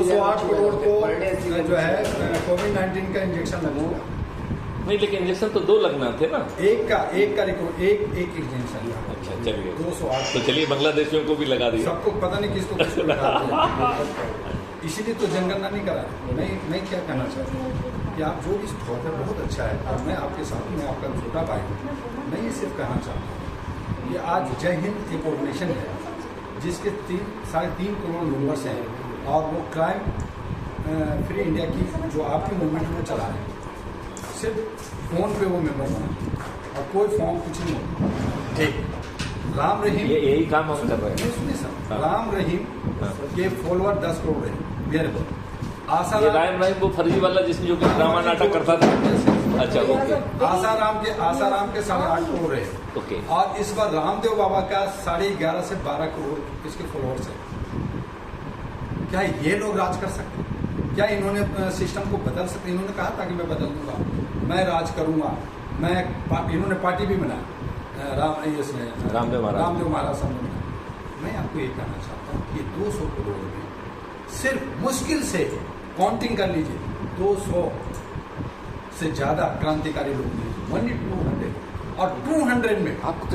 208 करोड़ को जो है कोविड-19 का इंजेक्शन लगेगा। नहीं, लेकिन इंजेक्शन तो 2 लगना थे ना। एक इंजेक्शन। अच्छा, चलिए 208। तो चलिए बांग्लादेशियों को भी लगा दिया। सबको पता नहीं किसको लगा। इसीलिए तो जनगणना नहीं करा। मैं क्या कहना चाहता हूँ कि आप जो भी सोचते हैं बहुत अच्छा है, और मैं आपके साथ में आपका छोटा भाई हूँ। मैं ये सिर्फ कहना चाहता हूँ कि आज जय हिंद एक ऑर्गेनाइजेशन है जिसके 3.5 करोड़ मेंबर्स हैं, और वो क्राइम फ्री इंडिया की जो आपकी मूवमेंट में चला रहे हैं। सिर्फ फोन पे वो मेंबर बना और कोई फॉर्म कुछ नहीं होता। ठीक, राम रहीम यही काम हम कर रहे हैं। सुनिए सर, राम रहीम के फॉलोअर 10 करोड़ है मेरे को। राम रहीम वो फर्जी वाला जिसमें जो ड्रामा नाटक करता था। अच्छा, ओके। आसाराम के 8.5 करोड़ है। ओके। और इस बार रामदेव बाबा का 11.5 से 12 करोड़ इसके फॉलोअर्स है। क्या ये लोग राज कर सकते? क्या इन्होंने सिस्टम को बदल सकते? इन्होंने कहा था कि मैं बदल दूंगा, मैं राज करूंगा। इन्होंने पार्टी भी बनाया रामदेव महाराज सामने। मैं आपको ये कहना चाहता हूँ कि 200 करोड़ में सिर्फ मुश्किल से काउंटिंग कर लीजिए 200 से ज्यादा क्रांतिकारी लोग हैं। 200 और 200 में आपको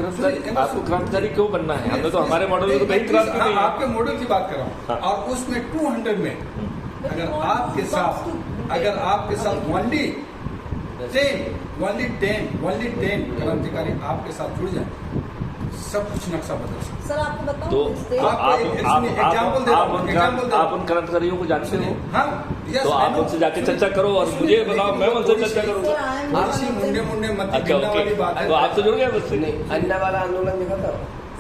क्रांतिकारी क्यों बनना है? हमने तो हमारे मॉडल में तो कहीं क्रांति नहीं है। आपके मॉडल की बात कर रहा हूँ। हाँ। और उसमें 200 में अगर आपके साथ only 10 क्रांतिकारी आपके साथ जुड़ जाए, सब कुछ नक्शा बदल सकते। सर आपको बताऊं तो आप उन क्रांतिकारियों को जानते हो? हाँ, तो आप उनसे जाके चर्चा करो और मुझे बताओ, मैं उनसे चर्चा करूँगा। मुंडे मत अच्छा, ओके। तो आप तो जुड़ गए मुझसे। अन्ना वाला आंदोलन देखा था।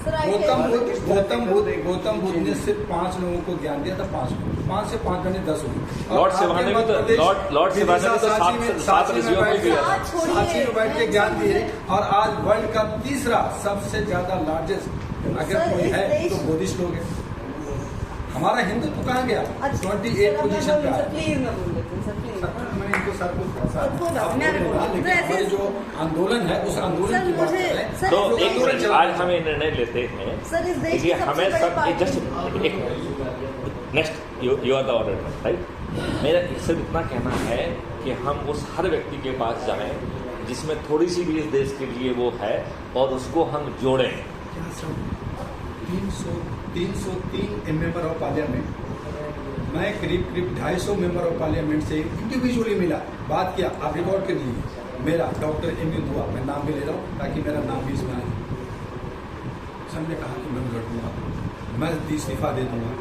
गौतम बुद्ध ने सिर्फ 5 लोगों को ज्ञान दिया था। 5 से 5 बने 10 हुए। लॉर्ड शिवाने भी तो लॉर्ड शिवाने ने तो 7 ऋषियों को दिया था। सांची में बैठ के ज्ञान दिए। और आज वर्ल्ड का तीसरा सबसे ज्यादा लार्जेस्ट अगर कोई है तो बुद्धिस्ट लोग हैं। हमारा हिंदू तो कहाँ गया? 28 पोजीशन पे है। मैंने इनको सर को हमारे जो आंदोलन है उस आंदोलन की बात कर रहे हैं। तो एक आज हम ये निर्णय लेते हैं कि हमें सब जस्ट एक next you are the order, right. मेरा सिर्फ इतना कहना है कि हम उस हर व्यक्ति के पास जाएं जिसमें थोड़ी सी भी इस देश के लिए वो है, और उसको हम जोड़ें। 303 मेंबर ऑफ पार्लियामेंट, मैं करीब 250 मेंबर ऑफ पार्लियामेंट से इंडिविजुअली मिला, बात किया। आप रिकॉर्ड कर लीजिए। मेरा डॉक्टर एम दुआ, मैं नाम भी ले रहा हूँ ताकि मेरा नाम भी इसमें आए। सबने कहा कि मैं लड़ूंगा, मैं इस्तीफा दे दूंगा।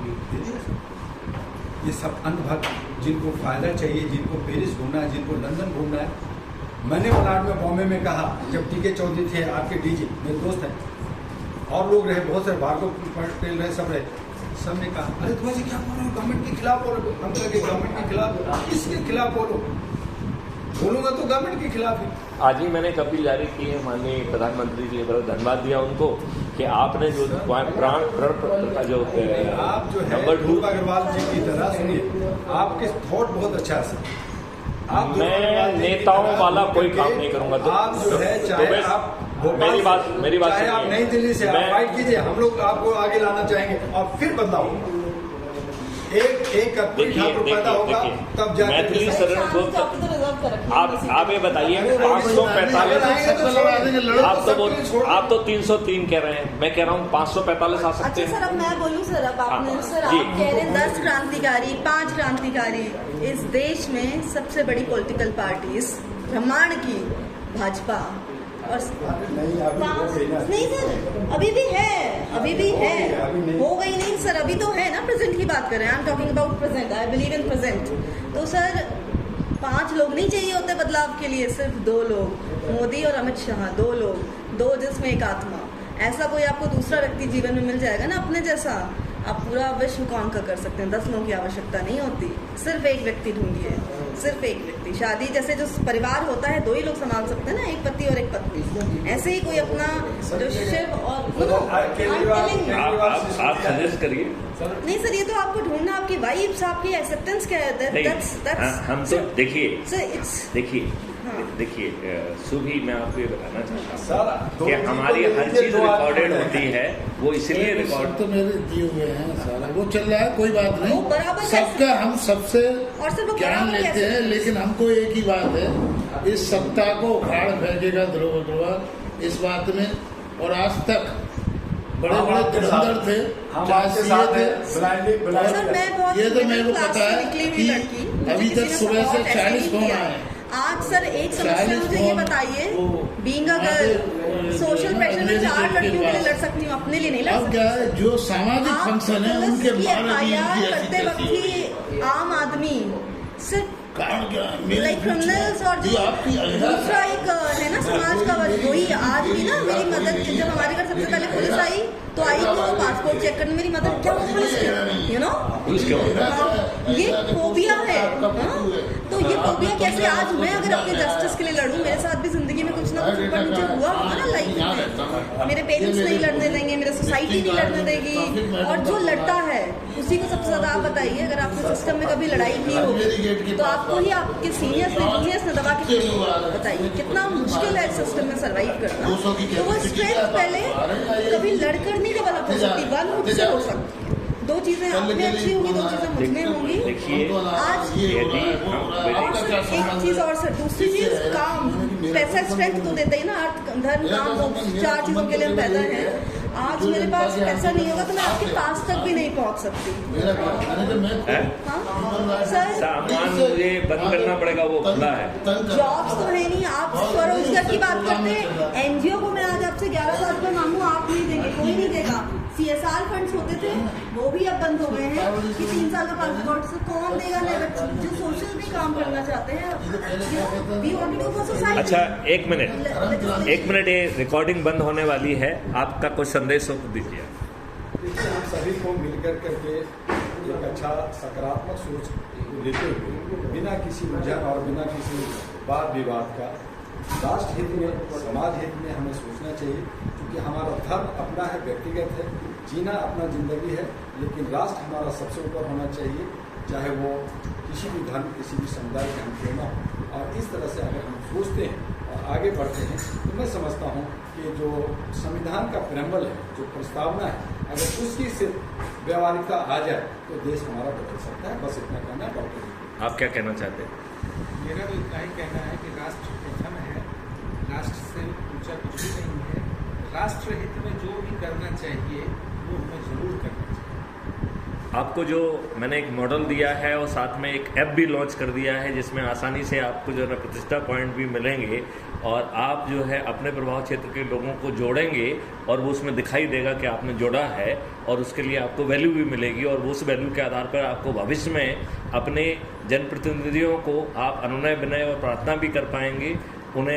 ये सब अंधभक्त जिनको फायदा चाहिए, जिनको पेरिस घूमना है, जिनको लंदन घूमना है। मैंने मलाड में बॉम्बे में कहा, जब टीके चौधरी थे आपके डीजी, मेरे दोस्त हैं, और लोग रहे, बहुत सारे भार्गव पटेल रहे, सब रहे। सबने कहा अरे तुम क्या बोल रहे हो, गवर्नमेंट के खिलाफ बोलो। हम कहे गवर्नमेंट के खिलाफ, किसके खिलाफ बोलूंगा तो गवर्नमेंट के खिलाफ ही। आज ही मैंने कपिल जारी की है, माननीय प्रधानमंत्री जी, बड़ा धन्यवाद दिया उनको कि आपने जो प्राण का जो आप जो है अग्रवाल जी की तरह सुनिए, आपके थॉट बहुत अच्छा है। मैं नेताओं वाला कोई काम नहीं करूंगा। तो आप जो है चाहे आप मेरी बात चाहे आप नई दिल्ली से फाइट कीजिए, हम लोग आपको आगे लाना चाहेंगे और फिर बदलाव एक पैदा होगा तब जाके मैथिली शरण को आप ये बताइए 545 आप तो 303 कह रहे हैं, मैं कह रहा हूँ 545 आ सकते हैं। अच्छा सर, अब मैं बोलूँ सर, अब आपने सर आप कह रहे हैं 10 क्रांतिकारी, 5 क्रांतिकारी। इस देश में सबसे बड़ी पॉलिटिकल पार्टी इस ब्रह्मांड की भाजपा, और नहीं सर अभी भी है, हो गई नहीं सर, अभी तो है ना। प्रेजेंट की बात कर रहे हैं, I am talking about present, I believe in present. तो सर 5 लोग नहीं चाहिए होते बदलाव के लिए, सिर्फ 2 लोग, मोदी और अमित शाह, 2 लोग, 2 जिसमें एक आत्मा। ऐसा कोई आपको दूसरा व्यक्ति जीवन में मिल जाएगा ना अपने जैसा, आप पूरा विश्व कॉन्कर कर सकते हैं। 10 लोगों की आवश्यकता नहीं होती, सिर्फ एक व्यक्ति ढूंढिए, सिर्फ एक व्यक्ति। शादी जैसे जो परिवार होता है 2 ही लोग संभाल सकते हैं ना, एक पति और एक पत्नी। ऐसे ही कोई अपना जो शिव और आप सजेस्ट करिए। नहीं सर, ये तो आपको ढूंढना, आपकी वाइब्स, आपकी एक्सेप्टेंस क्या है। हम तो देखिए देखिए सुभी, मैं आपको ये बताना चाहता सर, हूँ कि हमारी हर चीज रिकॉर्डेड होती है, वो इसलिए रिकॉर्ड तो मेरे दिए हुए हैं सारा, वो चल रहा है, कोई बात वो बराबर नहीं, सबका हम सबसे और सर वो ज्ञान बराबर लेते कैसे? हैं, लेकिन हमको एक ही बात है, इस सप्ताह को उखाड़ फेंकेगा ध्रुव इस बात में। और आज तक बड़े बड़े धुरंधर थे, हम चाहे आपके सीए साथ थे, हैं, ब्लाइंडली सर मैं बहुत ये तो मेरे को क्लास पता से है निकली हुई कि लड़की, मुझे अभी किसी तक ने सुबह से support ऐसे 40 नहीं फोन किया। आए हैं। आज सर एक समस्या 40 मुझे ये फोन, बताइए, वो बीइंग अ वहाँ गर्ल पे, सोशल प्रेशर में 4 अजमेरी लड़कियों के लिए पास। लड़ सकती हूँ, अपने लिए नहीं लड़ अब सकती। क्या है, जो सामाजिक आप फंक्शन है पुलिस उनके की बारे में FIR इनकी करते ऐसी वक्त तैसी ही आम आदमी सिर्फ कारण क्या है? मेरी लाइक क्रिमिनल्स और ये जो आपकी दूसरा एक है ना समाज का वही आज भी ना, मेरी मदद जब हमारे घर सबसे पहले पुलिस आई तो आई थी वो पासपोर्ट चेक करने, मेरी मदद क्या वो पुलिस की, यू नो पुलिस क्यों? ये फोबिया है, हाँ? तो ये फोबिया कैसे, आज मैं अगर अपने जस्टिस के लिए लड़ूं, मेरे साथ भी जिंदगी में कुछ ना कुछ ऊपर नीचे हुआ होगा ना लाइफ में, मेरे पेरेंट्स नहीं लड़ने देंगे, मेरा सोसाइटी नहीं लड़ने देगी, और जो लड़ता है उसी को सबसे ज्यादा। आप बताइए, अगर आपने सिस्टम में कभी लड़ाई की होगी तो आपको ही आपके सीनियर्स ने जूनियर्स ने दबा के खड़ी होगी। बताइए कितना मुश्किल है सिस्टम में सर्वाइव करना। तो वो स्ट्रेंथ पहले कभी लड़कर नहीं डेवलप हो सकती, वन मुझसे हो सकती है। दो चीजें आप में अच्छी होंगी, दो चीजें मुझ में होंगी। देखिए आज यदि हम और सर एक चीज और सर, दूसरी चीज काम, पैसा स्ट्रेंथ तो देते ही ना, अर्थ धन काम, वो 4 चीजों के लिए हम पैदा हैं। आज मेरे पास पैसा नहीं होगा तो मैं आपके पास तक भी नहीं पहुंच सकती। हाँ सर, सामान मुझे बंद करना पड़ेगा, वो खुला है। जॉब्स तो है नहीं, आप स्वरोजगार की बात करते हैं। एनजीओ को मैं आज आपसे 11,000 रुपये मांगू, आप नहीं देंगे, कोई नहीं देगा। CSR फंड्स होते थे वो भी अब बंद हो गए हैं कि 3 साल का पासपोर्ट से कौन देगा, जो सोशल भी काम करना चाहते हैं। We want to do for society. अच्छा एक मिनट, ये रिकॉर्डिंग बंद होने वाली है, आपका कुछ संदेश हो तो दीजिए। हम सभी को मिलकर करके एक अच्छा सकारात्मक सोच को लेते हुए, बिना किसी उलझन और बिना किसी वाद विवाद का, राष्ट्र हित में, समाज हित में हमें सोचना चाहिए, क्योंकि हमारा धर्म अपना है, व्यक्तिगत है, जीना अपना जिंदगी है, लेकिन राष्ट्र हमारा सबसे ऊपर होना चाहिए, चाहे वो किसी भी धर्म, किसी भी समुदाय के हम क्यों ना हो। और इस तरह से अगर हम सोचते हैं और आगे बढ़ते हैं तो मैं समझता हूँ कि जो संविधान का प्रेम्बल है, जो प्रस्तावना है, अगर उसकी से व्यवहारिकता आ जाए तो देश हमारा बदल सकता है। बस इतना कहना है। डॉक्टर आप क्या कहना चाहते हैं? मेरा तो इतना ही कहना है कि राष्ट्र प्रथम है, राष्ट्र से ऊंचा कुछ भी नहीं है। राष्ट्र हित में जो भी करना चाहिए वो हमें जरूर करना चाहिए। आपको जो मैंने एक मॉडल दिया है और साथ में एक ऐप भी लॉन्च कर दिया है, जिसमें आसानी से आपको जो है ना प्रतिष्ठा पॉइंट भी मिलेंगे, और आप जो है अपने प्रभाव क्षेत्र के लोगों को जोड़ेंगे और वो उसमें दिखाई देगा कि आपने जोड़ा है, और उसके लिए आपको वैल्यू भी मिलेगी, और उस वैल्यू के आधार पर आपको भविष्य में अपने जनप्रतिनिधियों को आप अनुनय विनय और प्रार्थना भी कर पाएंगे, उन्हें